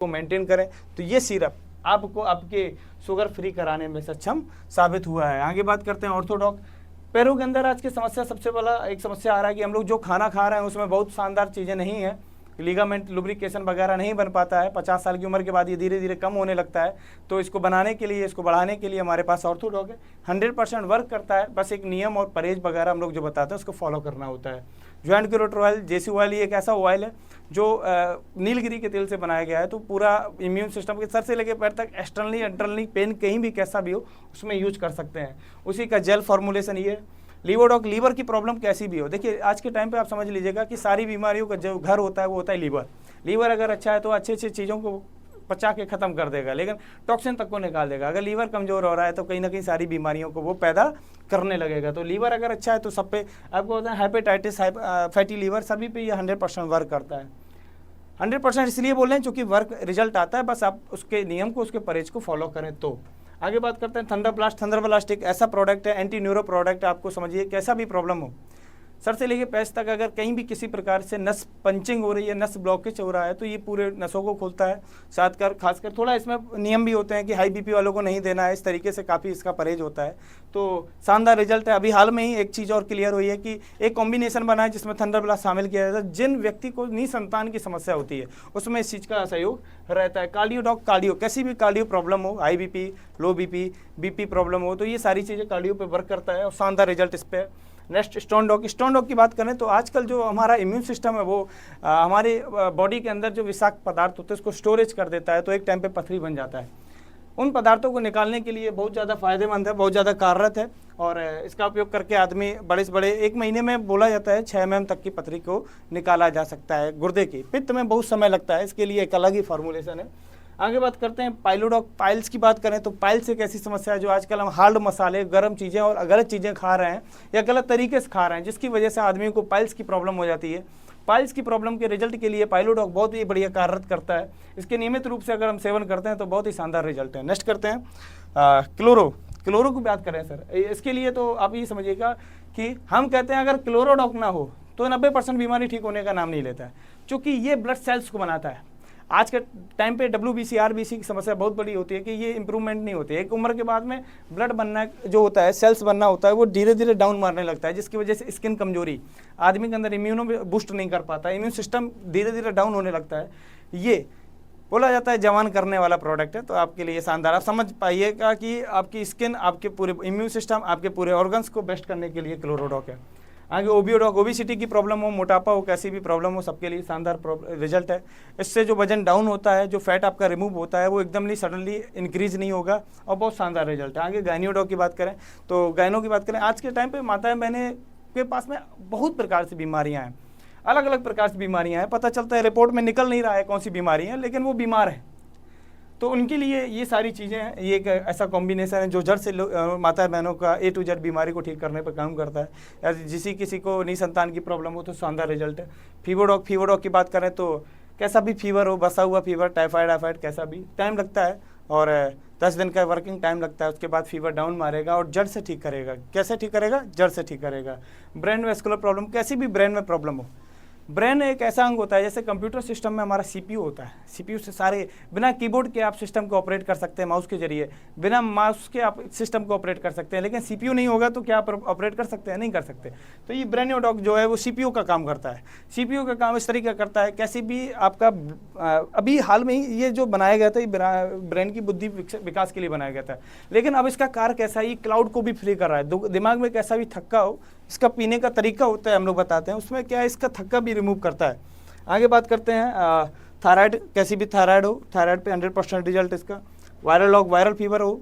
को मेंटेन करें, तो ये सिरप आपको आपके शुगर फ्री कराने में सक्षम साबित हुआ है। आगे बात करते हैं ऑर्थोडॉक। पैरों के अंदर आज की समस्या, सबसे बड़ा एक समस्या आ रहा है कि हम लोग जो खाना खा रहे हैं उसमें बहुत शानदार चीज़ें नहीं है, लिगामेंट लुब्रिकेशन वगैरह नहीं बन पाता है। 50 साल की उम्र के बाद ये धीरे धीरे कम होने लगता है। तो इसको बनाने के लिए, इसको बढ़ाने के लिए हमारे पास ऑर्थोडॉक है, 100% वर्क करता है। बस एक नियम और परहेज वगैरह हम लोग जो बताते हैं उसको फॉलो करना होता है। ज्वाइंट ग्रोथ ऑयल, जेसी ऑयल, ये एक ऐसा ऑयल है जो नीलगिरी के तेल से बनाया गया है। तो पूरा इम्यून सिस्टम के सर से लेकर पैर तक, एक्सटर्नली इंटरनली पेन कहीं भी कैसा भी हो उसमें यूज कर सकते हैं। उसी का जेल फॉर्मुलेशन ये है। लीवरडॉक, लीवर की प्रॉब्लम कैसी भी हो, देखिए आज के टाइम पे आप समझ लीजिएगा कि सारी बीमारियों का जो घर होता है वो होता है लीवर। लीवर अगर अच्छा है तो अच्छी अच्छी चीज़ों को पचा के ख़त्म कर देगा, लेकिन टॉक्सिन तक को निकाल देगा। अगर लीवर कमज़ोर हो रहा है तो कहीं ना कहीं सारी बीमारियों को वो पैदा करने लगेगा। तो लीवर अगर अच्छा है तो सब पे आपको होता है हेपेटाइटिस, फैटी लीवर, सभी पे ये 100% वर्क करता है। 100% इसलिए बोल रहे हैं क्योंकि वर्क रिजल्ट आता है, बस आप उसके नियम को, उसके परहेज को फॉलो करें तो। आगे बात करते हैं थंडरब्लास्ट। थंडरब्लास्ट एक ऐसा प्रोडक्ट है, एंटी न्यूरो प्रोडक्ट है। आपको समझिए कैसा भी प्रॉब्लम हो, सर से लेके पैर तक, अगर कहीं भी किसी प्रकार से नस पंचिंग हो रही है, नस ब्लॉकेज हो रहा है, तो ये पूरे नसों को खोलता है। साथ कर खासकर थोड़ा इसमें नियम भी होते हैं कि हाई बीपी वालों को नहीं देना है, इस तरीके से काफ़ी इसका परहेज होता है। तो शानदार रिजल्ट है। अभी हाल में ही एक चीज़ और क्लियर हुई है कि एक कॉम्बिनेशन बना है जिसमें थंडरब्लास्ट शामिल किया जाता है। जिन व्यक्ति को निसंतान की समस्या होती है उसमें इस चीज़ का सहयोग रहता है। कार्डियोडॉक, कार्डियो, कैसी भी कार्डियो प्रॉब्लम हो, हाई बीपी, लो बीपी, बीपी प्रॉब्लम हो, तो ये सारी चीज़ें कार्डियो पे वर्क करता है और शानदार रिजल्ट इस पर। Next stone dock. Stone dock की बात करें तो आजकल जो हमारा इम्यून सिस्टम है वो हमारे बॉडी के अंदर जो विषाक्त पदार्थ होते हैं उसको स्टोरेज कर देता है, तो एक टाइम पे पथरी बन जाता है। उन पदार्थों को निकालने के लिए बहुत ज़्यादा फायदेमंद है, बहुत ज़्यादा कार्यरत है। और इसका उपयोग करके आदमी बड़े से बड़े 1 महीने में बोला जाता है 6 mm तक की पथरी को निकाला जा सकता है। गुर्दे की, पित्त में बहुत समय लगता है, इसके लिए एक अलग ही फॉर्मुलेशन है। आगे बात करते हैं पाइलोडॉक। पाइल्स की बात करें तो पाइल्स एक ऐसी समस्या है जो आजकल हम हार्ड मसाले, गर्म चीज़ें और गलत चीज़ें खा रहे हैं या गलत तरीके से खा रहे हैं, जिसकी वजह से आदमी को पाइल्स की प्रॉब्लम हो जाती है। पाइल्स की प्रॉब्लम के रिजल्ट के लिए पाइलोडॉक बहुत ही बढ़िया कार्यरत करता है। इसके नियमित रूप से अगर हम सेवन करते हैं तो बहुत ही शानदार रिजल्ट है। नेक्स्ट करते हैं क्लोरो। क्लोरो की बात करें सर, इसके लिए तो आप ये समझिएगा कि हम कहते हैं अगर क्लोरोडॉक ना हो तो 90% बीमारी ठीक होने का नाम नहीं लेता है, क्योंकि ये ब्लड सेल्स को बनाता है। आज के टाइम पे WBC, RBC की समस्या बहुत बड़ी होती है कि ये इंप्रूवमेंट नहीं होती है। एक उम्र के बाद में ब्लड बनना जो होता है, सेल्स बनना होता है, वो धीरे धीरे डाउन मारने लगता है, जिसकी वजह से स्किन कमजोरी, आदमी के अंदर इम्यूनो बूस्ट नहीं कर पाता, इम्यून सिस्टम धीरे धीरे डाउन होने लगता है। ये बोला जाता है जवान करने वाला प्रोडक्ट है। तो आपके लिए शानदार, आप समझ पाइएगा कि आपकी स्किन, आपके पूरे इम्यून सिस्टम, आपके पूरे ऑर्गन्स को बेस्ट करने के लिए क्लोरोडॉक है। आगे ओबियोडॉक। ओबिसिटी की प्रॉब्लम हो, मोटापा हो, कैसी भी प्रॉब्लम हो, सबके लिए शानदार रिजल्ट है। इससे जो वजन डाउन होता है, जो फैट आपका रिमूव होता है, वो एकदम नहीं सडनली इंक्रीज नहीं होगा और बहुत शानदार रिजल्ट है। आगे गायनियोडॉक की बात करें तो गायनों की बात करें, आज के टाइम पे माताएं बहनें के पास में बहुत प्रकार से बीमारियां हैं, अलग अलग प्रकार से बीमारियां हैं। पता चलता है रिपोर्ट में निकल नहीं रहा है कौन सी बीमारी है, लेकिन वो बीमार है। तो उनके लिए ये सारी चीज़ें हैं। ये एक ऐसा कॉम्बिनेशन है जो जड़ से माता बहनों का A to Z बीमारी को ठीक करने पर काम करता है। या किसी को निसंतान की प्रॉब्लम हो तो शानदार रिजल्ट है। फीवरडॉक। फीवरडॉक की बात करें तो कैसा भी फीवर हो, बसा हुआ फीवर, टाइफाइड, कैसा भी, टाइम लगता है और 10 दिन का वर्किंग टाइम लगता है। उसके बाद फीवर डाउन मारेगा और जड़ से ठीक करेगा। कैसे ठीक करेगा? जड़ से ठीक करेगा। ब्रेन वेस्कुलर प्रॉब्लम, कैसी भी ब्रेन में प्रॉब्लम हो, ब्रेन एक ऐसा अंग होता है, जैसे कंप्यूटर सिस्टम में हमारा CPU होता है, CPU से सारे, बिना कीबोर्ड के आप सिस्टम को ऑपरेट कर सकते हैं, माउस के जरिए, बिना माउस के आप सिस्टम को ऑपरेट कर सकते हैं, लेकिन CPU नहीं होगा तो क्या आप ऑपरेट कर सकते हैं? नहीं कर सकते। तो ये ब्रेनियोडॉक जो है वो CPU का काम करता है। CPU का काम इस तरीके का करता है, कैसी भी आपका अभी हाल में ही ये जो बनाया गया था, ये ब्रेन की बुद्धि विकास के लिए बनाया गया था, लेकिन अब इसका कार्य कैसा है, ये क्लाउड को भी फ्री कर रहा है। दिमाग में कैसा भी थक्का हो, इसका पीने का तरीका होता है, हम लोग बताते हैं, उसमें क्या है, इसका थक्का भी रिमूव करता है। आगे बात करते हैं थायराइड। कैसी भी थायराइड हो, थायराइड पे 100% रिजल्ट इसका। वायरल फीवर हो,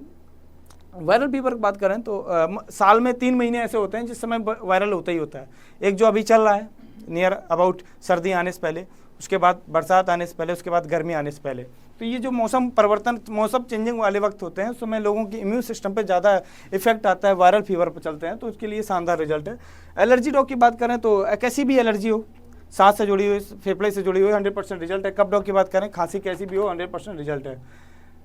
वायरल फीवर की बात करें तो साल में 3 महीने ऐसे होते हैं जिस समय वायरल होता ही होता है। एक जो अभी चल रहा है नियर अबाउट सर्दी आने से पहले, उसके बाद बरसात आने से पहले, उसके बाद गर्मी आने से पहले। तो ये जो मौसम परिवर्तन, मौसम चेंजिंग वाले वक्त होते हैं, उस समय लोगों की इम्यून सिस्टम पे ज़्यादा इफेक्ट आता है, वायरल फीवर पर चलते हैं, तो उसके लिए शानदार रिजल्ट है। एलर्जी डॉग की बात करें तो कैसी भी एलर्जी हो, सांस से जुड़ी हुई, फेफड़े से जुड़ी हुई, 100% रिजल्ट है। कफ डॉग की बात करें, खांसी कैसी भी हो, 100% रिजल्ट है।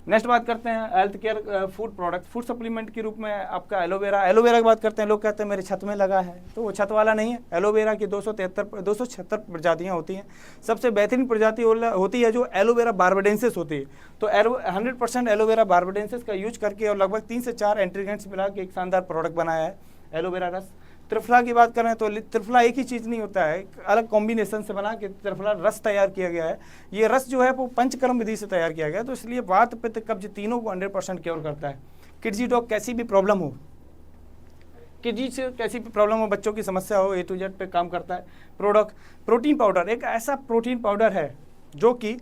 नेक्स्ट बात करते हैं health care food product, food supplement के रूप में आपका एलोवेरा। एलोवेरा की बात करते हैं, लोग कहते हैं मेरे छत में लगा है, तो वो छत वाला नहीं है। एलोवेरा की 276 प्रजातियाँ होती हैं। सबसे बेहतरीन प्रजाति होती है जो एलोवेरा बार्बाडेंसिस होती है। तो 100% एलोवेरा बार्बाडेंसिस का यूज करके और लगभग 3 से 4 इंग्रेडिएंट्स मिला के एक शानदार प्रोडक्ट बनाया है एलोवेरा रस। त्रिफला की बात करें तो त्रिफला एक ही चीज़ नहीं होता है, एक अलग कॉम्बिनेशन से बना के त्रिफला रस तैयार किया गया है। ये रस जो है वो पंचकर्म विधि से तैयार किया गया है, तो इसलिए वात पित्त कब्ज तीनों को 100% क्योर करता है। किडजी डॉग कैसी भी प्रॉब्लम हो, किडनी से कैसी भी प्रॉब्लम हो, बच्चों की समस्या हो, A to Z पे काम करता है। प्रोडक्ट प्रोटीन पाउडर एक ऐसा प्रोटीन पाउडर है जो कि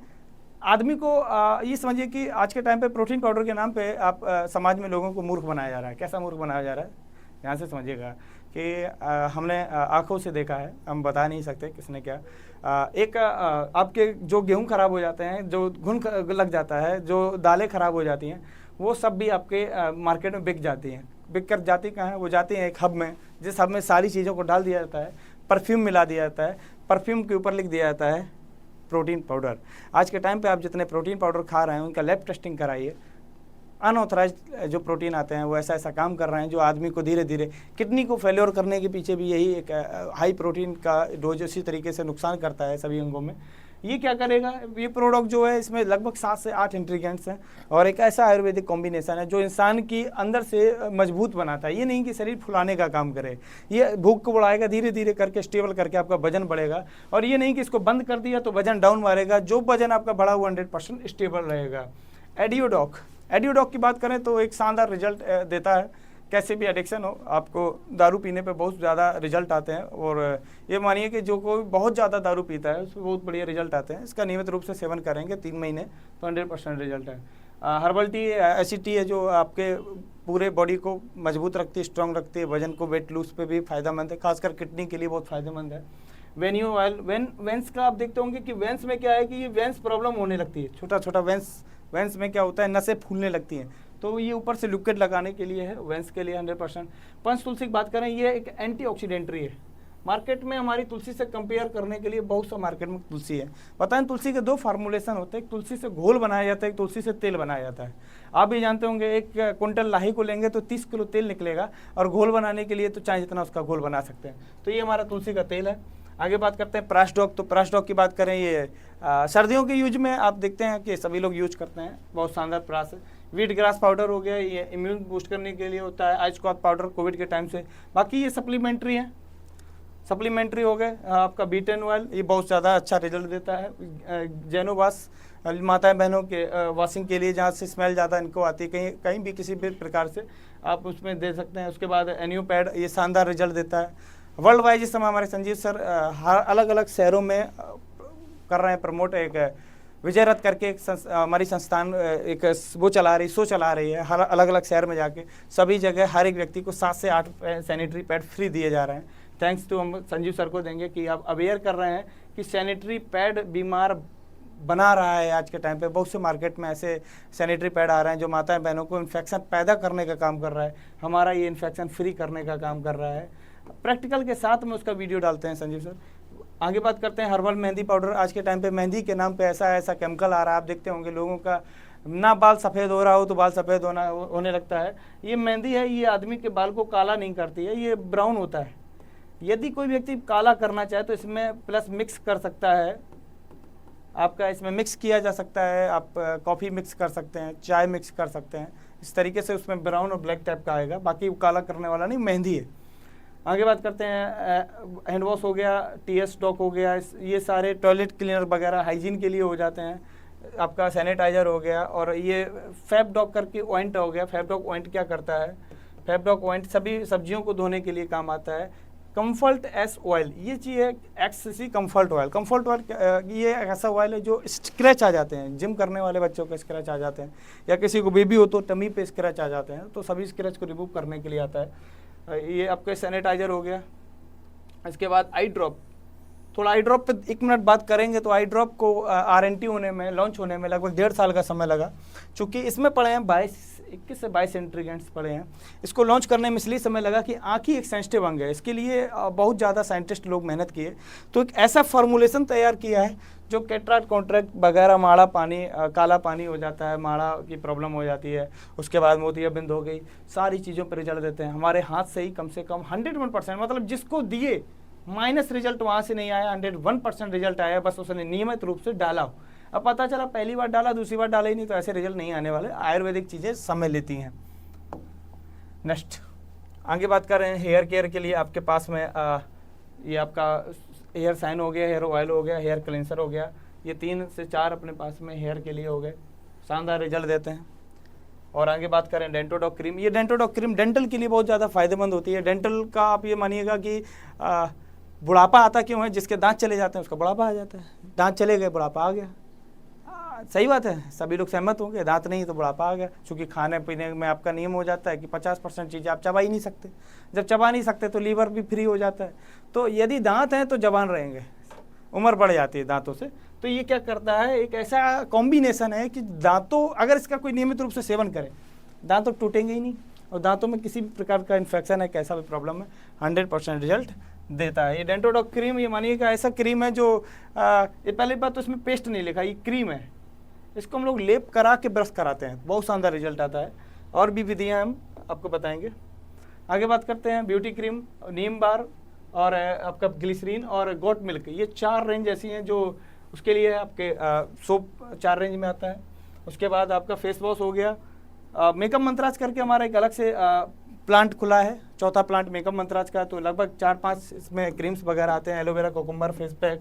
आदमी को ये समझिए कि आज के टाइम पे प्रोटीन पाउडर के नाम पे आप समाज में लोगों को मूर्ख बनाया जा रहा है। कैसा मूर्ख बनाया जा रहा है, यहाँ से समझिएगा कि हमने आंखों से देखा है, हम बता नहीं सकते किसने क्या। आपके जो गेहूं खराब हो जाते हैं, जो घुन लग जाता है, जो दालें खराब हो जाती हैं, वो सब भी आपके मार्केट में बिक जाती हैं। बिक कर जाती कहाँ है, वो जाती हैं एक हब में, जिस हब में सारी चीज़ों को डाल दिया जाता है, परफ्यूम मिला दिया जाता है, परफ्यूम के ऊपर लिख दिया जाता है प्रोटीन पाउडर। आज के टाइम पे आप जितने प्रोटीन पाउडर खा रहे हैं उनका लैब टेस्टिंग कराइए। अनऑथराइज्ड जो प्रोटीन आते हैं वो ऐसा ऐसा काम कर रहे हैं जो आदमी को धीरे धीरे किडनी को फेल्योर करने के पीछे भी यही एक हाई प्रोटीन का डोज इसी तरीके से नुकसान करता है सभी अंगों में। ये क्या करेगा, ये प्रोडक्ट जो है इसमें लगभग 7 से 8 इंग्रेडिएंट्स हैं और एक ऐसा आयुर्वेदिक कॉम्बिनेशन है जो इंसान की अंदर से मजबूत बनाता है। ये नहीं कि शरीर फुलाने का काम करे, ये भूख को बढ़ाएगा, धीरे धीरे करके स्टेबल करके आपका वजन बढ़ेगा। और ये नहीं कि इसको बंद कर दिया तो वजन डाउन मारेगा, जो वजन आपका बढ़ा हुआ 100% स्टेबल रहेगा। एडियोडॉक की बात करें तो एक शानदार रिजल्ट देता है। कैसे भी एडिक्शन हो, आपको दारू पीने पे बहुत ज़्यादा रिजल्ट आते हैं और ये मानिए कि जो कोई बहुत ज़्यादा दारू पीता है उसमें बहुत बढ़िया रिजल्ट आते हैं। इसका नियमित रूप से सेवन करेंगे 3 महीने तो 100% रिजल्ट है। हर्बल टी ऐसी टी है जो आपके पूरे बॉडी को मजबूत रखती है, स्ट्रॉन्ग रखती है, वजन को वेट लूज पे भी फायदेमंद है, खासकर किडनी के लिए बहुत फायदेमंद है। वेन्यू ऑयल वेंस का आप देखते होंगे कि वेंस में क्या है कि ये वेंस प्रॉब्लम होने लगती है, छोटा छोटा वेंस में क्या होता है, नसें फूलने लगती हैं, तो ये ऊपर से लिक्विड लगाने के लिए है, वेंस के लिए 100%। पंच तुलसी की बात करें, ये एक एंटीऑक्सीडेंटरी है। मार्केट में हमारी तुलसी से कंपेयर करने के लिए बहुत सा मार्केट में तुलसी है। पता है तुलसी के 2 फार्मूलेशन होते हैं, एक तुलसी से घोल बनाया जाता है, एक तुलसी से तेल बनाया जाता है। आप भी जानते होंगे, 1 क्विंटल लाही को लेंगे तो 30 किलो तेल निकलेगा और घोल बनाने के लिए तो चाहे जितना उसका घोल बना सकते हैं। तो ये हमारा तुलसी का तेल है। आगे बात करते हैं प्राशडॉग। तो प्राशडॉग की बात करें, ये सर्दियों के यूज में आप देखते हैं कि सभी लोग यूज करते हैं, बहुत शानदार प्राश है। वीट ग्रास पाउडर हो गया, ये इम्यून बूस्ट करने के लिए होता है। आइस क्लॉथ पाउडर कोविड के टाइम से, बाकी ये सप्लीमेंट्री है। सप्लीमेंट्री हो गए आपका बीटन ऑयल, ये बहुत ज़्यादा अच्छा रिजल्ट देता है। जेनोवास माताएं बहनों के वॉशिंग के लिए, जहाँ से स्मेल ज़्यादा इनको आती है, कहीं भी किसी भी प्रकार से आप उसमें दे सकते हैं। उसके बाद एनियोपैड, ये शानदार रिजल्ट देता है। वर्ल्ड वाइड इस समय हमारे संजीव सर हर अलग अलग शहरों में कर रहे हैं प्रमोट। एक विजय रथ करके एक हमारी संस्थान एक वो चला रही, शो चला रही है, हर अलग अलग शहर में जाके सभी जगह हर एक व्यक्ति को 7 से 8 सैनिटरी पैड फ्री दिए जा रहे हैं। थैंक्स टू हम संजीव सर को देंगे कि आप अवेयर कर रहे हैं कि सैनिटरी पैड बीमार बना रहा है। आज के टाइम पे बहुत से मार्केट में ऐसे सैनिटरी पैड आ रहे हैं जो माताएं बहनों को इन्फेक्शन पैदा करने का काम कर रहा है। हमारा ये इन्फेक्शन फ्री करने का काम कर रहा है। प्रैक्टिकल के साथ में उसका वीडियो डालते हैं संजीव सर। आगे बात करते हैं हर्बल मेहंदी पाउडर। आज के टाइम पे मेहंदी के नाम पे ऐसा केमिकल आ रहा है, आप देखते होंगे लोगों का ना बाल सफ़ेद हो रहा हो तो बाल सफ़ेद होने लगता है। ये मेहंदी है, ये आदमी के बाल को काला नहीं करती है, ये ब्राउन होता है। यदि कोई व्यक्ति काला करना चाहे तो इसमें प्लस मिक्स कर सकता है, आपका इसमें मिक्स किया जा सकता है। आप कॉफ़ी मिक्स कर सकते हैं, चाय मिक्स कर सकते हैं, इस तरीके से उसमें ब्राउन और ब्लैक टाइप का आएगा। बाकी वो काला करने वाला नहीं, मेहंदी है। आगे बात करते हैं हैंड वॉश हो गया, टीएस डॉक हो गया, ये सारे टॉयलेट क्लीनर वगैरह हाइजीन के लिए हो जाते हैं। आपका सैनिटाइजर हो गया, और ये फैबडॉक करके ऑइंट हो गया। फैबडॉक ऑइंट क्या करता है, फैबडॉक ऑइंट सभी सब्जियों को धोने के लिए काम आता है। कम्फर्ट एस ऑयल, ये चीज़ है एक्ससी कम्फर्ट ऑयल। कम्फर्ट ऑयल ये ऐसा ऑयल है जो स्क्रैच आ जाते हैं, जिम करने वाले बच्चों को स्क्रैच आ जाते हैं, या किसी को बेबी हो तो टमी पे स्क्रैच आ जाते हैं, तो सभी स्क्रैच को रिमूव करने के लिए आता है। ये आपका सैनिटाइजर हो गया। इसके बाद आई ड्रॉप। थोड़ा आई ड्रॉप पे 1 मिनट बात करेंगे। तो आई ड्रॉप को RNT होने में, लॉन्च होने में लगभग 1.5 साल का समय लगा, चूँकि इसमें पड़े हैं 21 से 22 इंग्रेडिएंट्स पड़े हैं। इसको लॉन्च करने में इसलिए समय लगा कि आँख ही एक सेंसिटिव अंग है, इसके लिए बहुत ज़्यादा साइंटिस्ट लोग मेहनत किए, तो एक ऐसा फॉर्मुलेशन तैयार किया है जो कैटराक्ट, कॉन्ट्रैक्ट वगैरह, माड़ा पानी, काला पानी हो जाता है, माड़ा की प्रॉब्लम हो जाती है, उसके बाद मोतियाबिंद हो गई, सारी चीज़ों पर रिजल्ट देते हैं हमारे हाथ से ही। कम से कम 101%, मतलब जिसको दिए माइनस रिजल्ट वहाँ से नहीं आया, 101% रिजल्ट आया, बस उसने नियमित रूप से डाला हो। अब पता चला पहली बार डाला, दूसरी बार डाला ही नहीं, तो ऐसे रिजल्ट नहीं आने वाले। आयुर्वेदिक चीज़ें समय लेती हैं। नेक्स्ट आगे बात कर रहे हैं हेयर केयर के लिए। आपके पास में ये आपका हेयर साइन हो गया, हेयर ऑयल हो गया, हेयर क्लेंसर हो गया, ये 3 से 4 अपने पास में हेयर के लिए हो गए, शानदार रिजल्ट देते हैं। और आगे बात करें डेंटोडॉक क्रीम। ये डेंटोडॉक क्रीम डेंटल के लिए बहुत ज़्यादा फायदेमंद होती है। डेंटल का आप ये मानिएगा कि बुढ़ापा आता क्यों है, जिसके दांत चले जाते हैं उसका बुढ़ापा आ जाता है। दांत चले गए, बुढ़ापा आ गया। सही बात है, सभी लोग सहमत होंगे, दांत नहीं तो बुढ़ापा आ गया। क्योंकि खाने पीने में आपका नियम हो जाता है कि 50% चीज़ें आप चबा ही नहीं सकते। जब चबा नहीं सकते तो लीवर भी फ्री हो जाता है। तो यदि दांत हैं तो जवान रहेंगे, उम्र बढ़ जाती है दांतों से। तो ये क्या करता है, एक ऐसा कॉम्बिनेशन है कि दांतों, अगर इसका कोई नियमित रूप से सेवन करे, दांत तो टूटेंगे ही नहीं, और दांतों में किसी भी प्रकार का इन्फेक्शन है, कैसा भी प्रॉब्लम है, 100% रिजल्ट देता है। ये डेंटोडॉक क्रीम, ये मानिएगा ऐसा क्रीम है जो ये पहली बात तो इसमें पेस्ट नहीं लिखा, ये क्रीम है। इसको हम लोग लेप करा के ब्रश कराते हैं, बहुत शानदार रिजल्ट आता है। और भी विधियाँ हम आपको बताएंगे। आगे बात करते हैं ब्यूटी क्रीम, नीम बार और आपका ग्लिसरीन और गोट मिल्क। ये 4 रेंज ऐसी हैं जो उसके लिए आपके सोप 4 रेंज में आता है। उसके बाद आपका फेस वॉश हो गया। मेकअप मंत्राज करके हमारा एक अलग से प्लांट खुला है, चौथा प्लांट मेकअप मंत्राज का। तो लगभग 4-5 इसमें क्रीम्स वगैरह आते हैं। Aloe vera cucumber face pack,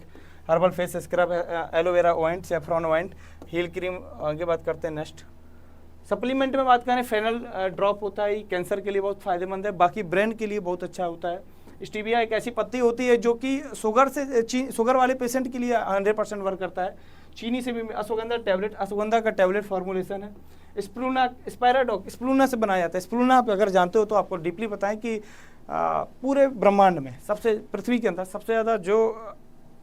herbal face scrub, aloe vera ointment, saffron ointment, heel cream. आगे बात करते हैं नेक्स्ट सप्लीमेंट में बात करें, फेनल ड्रॉप होता है, कैंसर के लिए बहुत फायदेमंद है, बाकी ब्रेन के लिए बहुत अच्छा होता है। स्टीविया एक ऐसी पत्ती होती है जो कि शुगर वाले पेशेंट के लिए 100% वर्क करता है। चीनी से भी अश्वगंधा टैबलेट, अश्वगंधा का टैबलेट फॉर्मुलेशन है। स्प्रूना, स्पायराडॉक स्प्रूना से बनाया जाता है। स्प्रूना आप अगर जानते हो तो आपको डीपली बताएं कि पूरे ब्रह्मांड में सबसे, पृथ्वी के अंदर सबसे ज़्यादा जो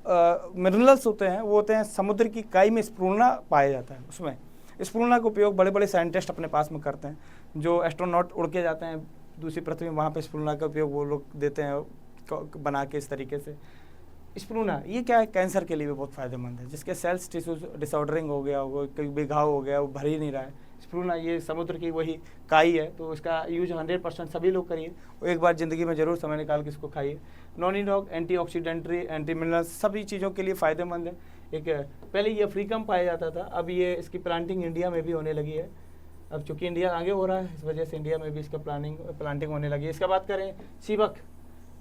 मिनरल्स होते हैं वो होते हैं समुद्र की काई में, स्प्रूना पाया जाता है। उसमें स्प्रूना का उपयोग बड़े बड़े साइंटिस्ट अपने पास में करते हैं। जो एस्ट्रोनॉट उड़ के जाते हैं दूसरी पृथ्वी में, वहाँ पे स्प्रूना का उपयोग वो लोग देते हैं बना के इस तरीके से। स्प्रूना ये क्या है, कैंसर के लिए भी बहुत फायदेमंद है। जिसके सेल्स टिश्यूज डिसऑर्डरिंग हो गया, वो कोई भी घाव हो गया, वो भर ही नहीं रहा है, स्प्रूना ये समुद्र की वही काई है। तो इसका यूज 100% सभी लोग करिए, और एक बार ज़िंदगी में ज़रूर समय निकाल के इसको खाइए। नॉनी डॉग एंटीऑक्सीडेंटरी, एंटी मिनरल्स, सभी चीज़ों के लिए फ़ायदेमंद है। एक पहले ये अफ्रीका में पाया जाता था, अब ये इसकी प्लांटिंग इंडिया में भी होने लगी है। अब चूँकि इंडिया आगे हो रहा है, इस वजह से इंडिया में भी इसका प्लांटिंग होने लगी है। इसका बात करें सीबक,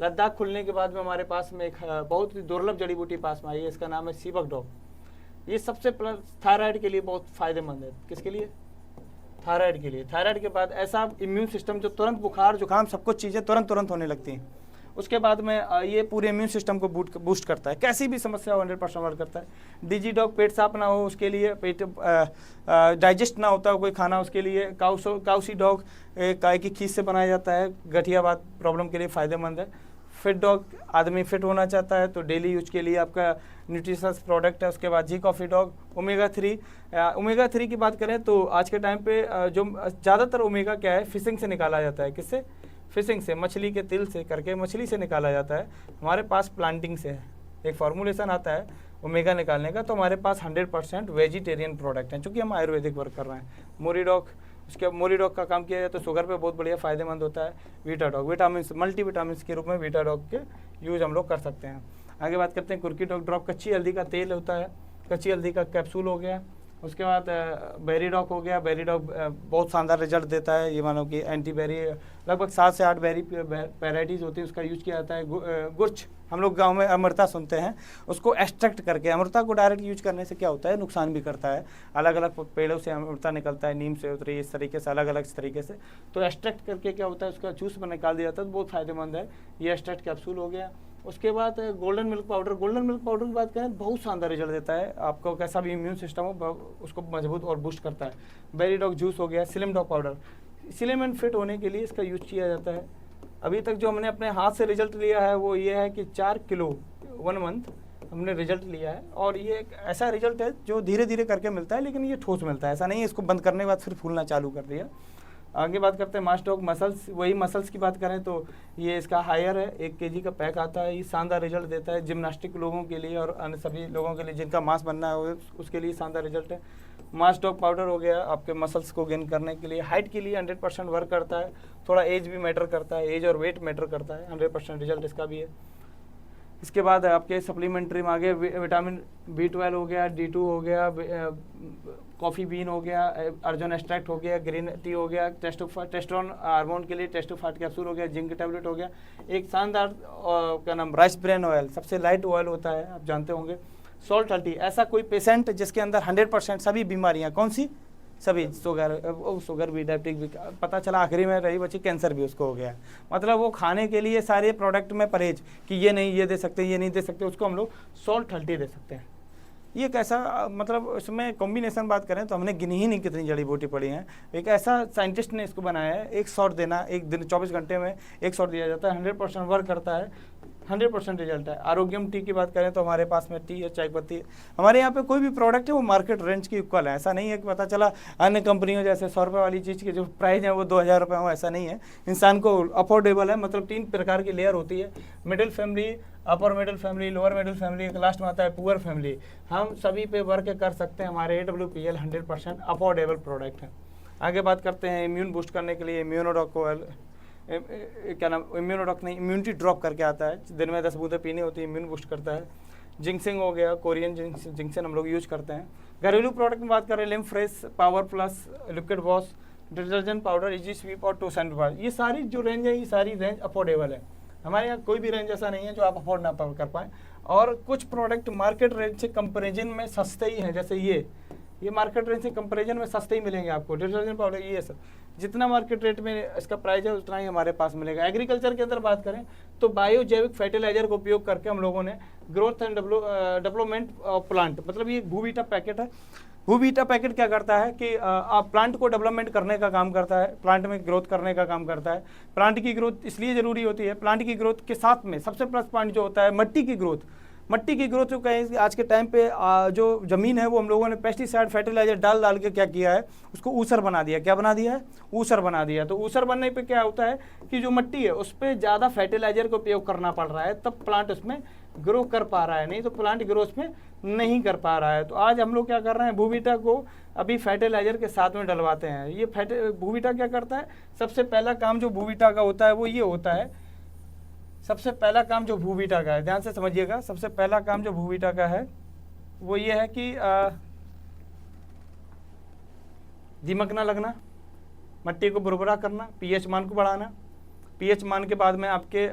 लद्दाख खुलने के बाद में हमारे पास में एक बहुत ही दुर्लभ जड़ी बूटी पास में आई है, इसका नाम है सीबक डॉग। ये सबसे थायराइड के लिए बहुत फायदेमंद है। किसके लिए? थायराइड के लिए। थायराइड के बाद ऐसा इम्यून सिस्टम जो तुरंत बुखार जुकाम सब कुछ चीज़ें तुरंत होने लगती हैं, उसके बाद में ये पूरे इम्यून सिस्टम को बूस्ट करता है। कैसी भी समस्या हो 100% वर्क करता है। डिजी डॉग, पेट साफ ना हो उसके लिए, पेट डाइजेस्ट ना होता हो कोई खाना उसके लिए। काउसी डॉग गाय की खीस से बनाया जाता है, गठियावात प्रॉब्लम के लिए फ़ायदेमंद है। फिट डॉग, आदमी फिट होना चाहता है तो डेली यूज के लिए आपका न्यूट्रिशंस प्रोडक्ट है। उसके बाद जी कॉफ़ी डॉग। ओमेगा 3 की बात करें तो आज के टाइम पे जो ज़्यादातर ओमेगा क्या है, फिशिंग से निकाला जाता है। किससे? फिशिंग से, मछली के तिल से करके मछली से निकाला जाता है। हमारे पास प्लांटिंग से है, एक फॉर्मुलेशन आता है ओमेगा निकालने का। तो हमारे पास 100% वेजिटेरियन प्रोडक्ट हैं, चूँकि हम आयुर्वेदिक वर्क कर रहे हैं। मोरीडॉग, उसके मोरीडॉग का काम किया जाए तो शुगर पे बहुत बढ़िया फ़ायदेमंद होता है। वीटाडॉग, विटामिन, मल्टीविटामिन के रूप में वीटाडॉग के यूज़ हम लोग कर सकते हैं। आगे बात करते हैं कुर्की डॉग ड्रॉप, कच्ची हल्दी का तेल होता है, कच्ची हल्दी का कैप्सूल हो गया। उसके बाद बेरी डॉग हो गया। बेरी डॉग बहुत शानदार रिजल्ट देता है। ये मानो कि एंटी बेरी, लगभग 7 से 8 बेरी वेराइटीज़ होती है, उसका यूज़ किया जाता है। गुर्च, हम लोग गांव में अमृता सुनते हैं, उसको एक्सट्रैक्ट करके, अमृता को डायरेक्ट यूज करने से क्या होता है, नुकसान भी करता है। अलग अलग पेड़ों से अमृता निकलता है, नीम से उतरी, इस तरीके से अलग अलग तरीके से। तो एक्सट्रैक्ट करके क्या होता है, उसका जूस में निकाल दिया जाता है, तो बहुत फायदेमंद है। ये एक्सट्रैक्ट कैप्सूल हो गया। उसके बाद golden milk powder. Golden milk powder की बात करें, बहुत शानदार रिजल्ट देता है। आपको कैसा भी इम्यून सिस्टम हो उसको मजबूत और बूस्ट करता है। बेरी डॉग जूस हो गया। Slim dog powder, slim and fit होने के लिए इसका यूज किया जाता है। अभी तक जो हमने अपने हाथ से रिजल्ट लिया है वो ये है कि 4 किलो 1 मंथ हमने रिजल्ट लिया है, और ये एक ऐसा रिजल्ट है जो धीरे धीरे करके मिलता है, लेकिन ये ठोस मिलता है, ऐसा नहीं है इसको बंद करने के बाद फिर फूलना चालू कर दिया। आगे बात करते हैं मास डॉग मसल्स। वही मसल्स की बात करें तो ये इसका हायर है, 1 kg का पैक आता है। ये शानदार रिजल्ट देता है जिम्नास्टिक लोगों के लिए और अन्य सभी लोगों के लिए जिनका मास बनना है उसके लिए शानदार रिजल्ट है। मास डॉग पाउडर हो गया आपके मसल्स को गेन करने के लिए, हाइट के लिए 100% वर्क करता है। थोड़ा एज भी मैटर करता है, एज और वेट मैटर करता है, 100% रिजल्ट इसका भी है। इसके बाद आपके सप्लीमेंट्री में आगे विटामिन B12 हो गया, D2 हो गया, कॉफ़ी बीन हो गया, अर्जुन एक्सट्रैक्ट हो गया, ग्रीन टी हो गया, टेस्टोन हार्मोन के लिए टेस्टोफाट कैप्सूल हो गया, जिंक टैबलेट हो गया, एक शानदार क्या नाम राइस ब्रेन ऑयल, सबसे लाइट ऑयल होता है, आप जानते होंगे। सॉल्ट 30, ऐसा कोई पेशेंट जिसके अंदर 100% सभी बीमारियाँ, कौन सी सभी, शुगर भी, डायबिटिक भी, पता चला आखिरी में रही बची कैंसर भी उसको हो गया। मतलब वो खाने के लिए सारे प्रोडक्ट में परहेज कि ये नहीं ये दे सकते, ये नहीं दे सकते, उसको हम लोग सॉल्ट 30 दे सकते हैं। ये कैसा, मतलब इसमें कॉम्बिनेशन बात करें तो हमने गिनी ही नहीं कितनी जड़ी बूटी पड़ी हैं। एक ऐसा साइंटिस्ट ने इसको बनाया है, एक शॉट देना, एक दिन 24 घंटे में एक शॉट दिया जाता है, 100% वर्क करता है, 100% रिजल्ट है। आरोग्यम टी की बात करें तो हमारे पास में टी है, चाय पत्ती है। हमारे यहाँ पे कोई भी प्रोडक्ट है वो मार्केट रेंज की इक्वल है, ऐसा नहीं है कि पता चला अन्य कंपनियों जैसे 100 रुपये वाली चीज़ की जो प्राइस है वो 2000 रुपये हो, ऐसा नहीं है। इंसान को अफोर्डेबल है, मतलब 3 प्रकार की लेयर होती है, middle family, upper middle family, lower middle family, एक लास्ट में आता है पुअर फैमिली। हम सभी पे वर्क कर सकते हैं, हमारे AWPL 100% अफोर्डेबल प्रोडक्ट है। आगे बात करते हैं इम्यून बूस्ट करने के लिए इम्यूनोडॉक ऑयल, क्या नाम, इम्यूनोडॉक नहीं, इम्यूनिटी ड्रॉप करके आता है, दिन में 10 बूंदें पीनी होती है, इम्यून बूस्ट करता है। जिंक्सिंग हो गया, कोरियन जिंक्सन हम लोग यूज़ करते हैं। घरेलू प्रोडक्ट में बात करें, lime fresh, power plus, liquid wash, detergent powder, easy sweep और 2 सैंड पाउडर, ये सारी जो रेंज है ये सारी रेंज अफोर्डेबल है। हमारे यहाँ कोई भी रेंज ऐसा नहीं है जो आप अफोर्ड ना कर पाएँ। और कुछ प्रोडक्ट मार्केट रेंज से कंपेरिजन में सस्ते ही हैं, जैसे ये मार्केट रेंज से कंपैरिजन में सस्ते ही मिलेंगे आपको। डिटर्जेंट पाउडर ये सब जितना मार्केट रेट में इसका प्राइस है उतना ही हमारे पास मिलेगा। एग्रीकल्चर के अंदर बात करें तो बायो जैविक फर्टिलाइजर का उपयोग करके हम लोगों ने ग्रोथ एंड डेवलपमेंट प्लांट, मतलब ये भूवीटा पैकेट है। भूवीटा पैकेट क्या करता है कि आप प्लांट को डेवलपमेंट करने का काम करता है, प्लांट में ग्रोथ करने का काम करता है। प्लांट की ग्रोथ इसलिए ज़रूरी होती है, प्लांट की ग्रोथ के साथ में सबसे प्लस पॉइंट जो होता है मट्टी की ग्रोथ। मट्टी की ग्रोथ जो कहें आज के टाइम पे जो ज़मीन है वो हम लोगों ने पेस्टिसाइड फर्टिलाइजर डाल के क्या किया है, उसको ऊसर बना दिया। क्या बना दिया है? ऊसर बना दिया। तो ऊसर बनने पे क्या होता है कि जो मट्टी है उस पर ज़्यादा फर्टिलाइजर का उपयोग करना पड़ रहा है, तब प्लांट उसमें ग्रो कर पा रहा है, नहीं तो प्लांट ग्रो उसमें नहीं कर पा रहा है। तो आज हम लोग क्या कर रहे हैं, भूवीटा को अभी फर्टिलाइजर के साथ में डलवाते हैं। ये भूवीटा क्या करता है, सबसे पहला काम जो भूवीटा का होता है वो ये होता है, सबसे पहला काम जो भूवीटा का है, ध्यान से समझिएगा, सबसे पहला काम जो भूवीटा का है वो ये है कि दीमक ना लगना, मट्टी को बुरबुरा करना, पीएच मान को बढ़ाना। पीएच मान के बाद में आपके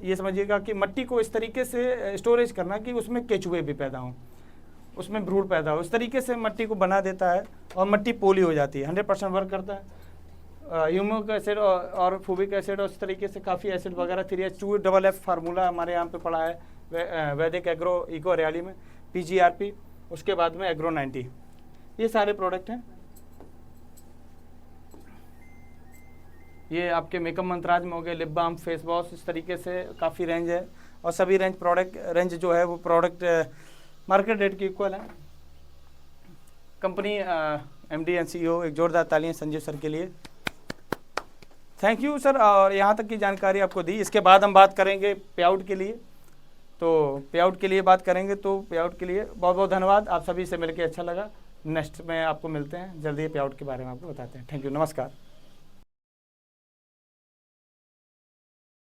ये समझिएगा कि मट्टी को इस तरीके से स्टोरेज करना कि उसमें केचुए भी पैदा हों, उसमें भ्रूण पैदा हो, इस तरीके से मट्टी को बना देता है और मट्टी पोली हो जाती है। 100% वर्क करता है। ह्यूमिक एसिड और फूबिक एसिड और इस तरीके से काफ़ी एसिड वगैरह 3H2FF फार्मूला हमारे यहाँ पे पड़ा है वैदिक एग्रो इको हरियाली में, PGRP, उसके बाद में एग्रो 90, ये सारे प्रोडक्ट हैं। ये आपके मेकअप मंत्राज में हो गए, लिप बाम, फेस वॉश, इस तरीके से काफ़ी रेंज है। और सभी रेंज प्रोडक्ट रेंज जो है वो प्रोडक्ट मार्केट रेट की इक्वल है। कंपनी MD एंड CEO, एक जोरदार तालियां संजीव सर के लिए। Thank you sir. और यहाँ तक की जानकारी आपको दी। इसके बाद हम बात करेंगे पे आउट के लिए, तो पे आउट के लिए बात करेंगे। तो पे आउट के लिए बहुत बहुत धन्यवाद, आप सभी से मिलकर अच्छा लगा। नेक्स्ट में आपको मिलते हैं जल्दी, पे आउट के बारे में आपको बताते हैं। थैंक यू, नमस्कार।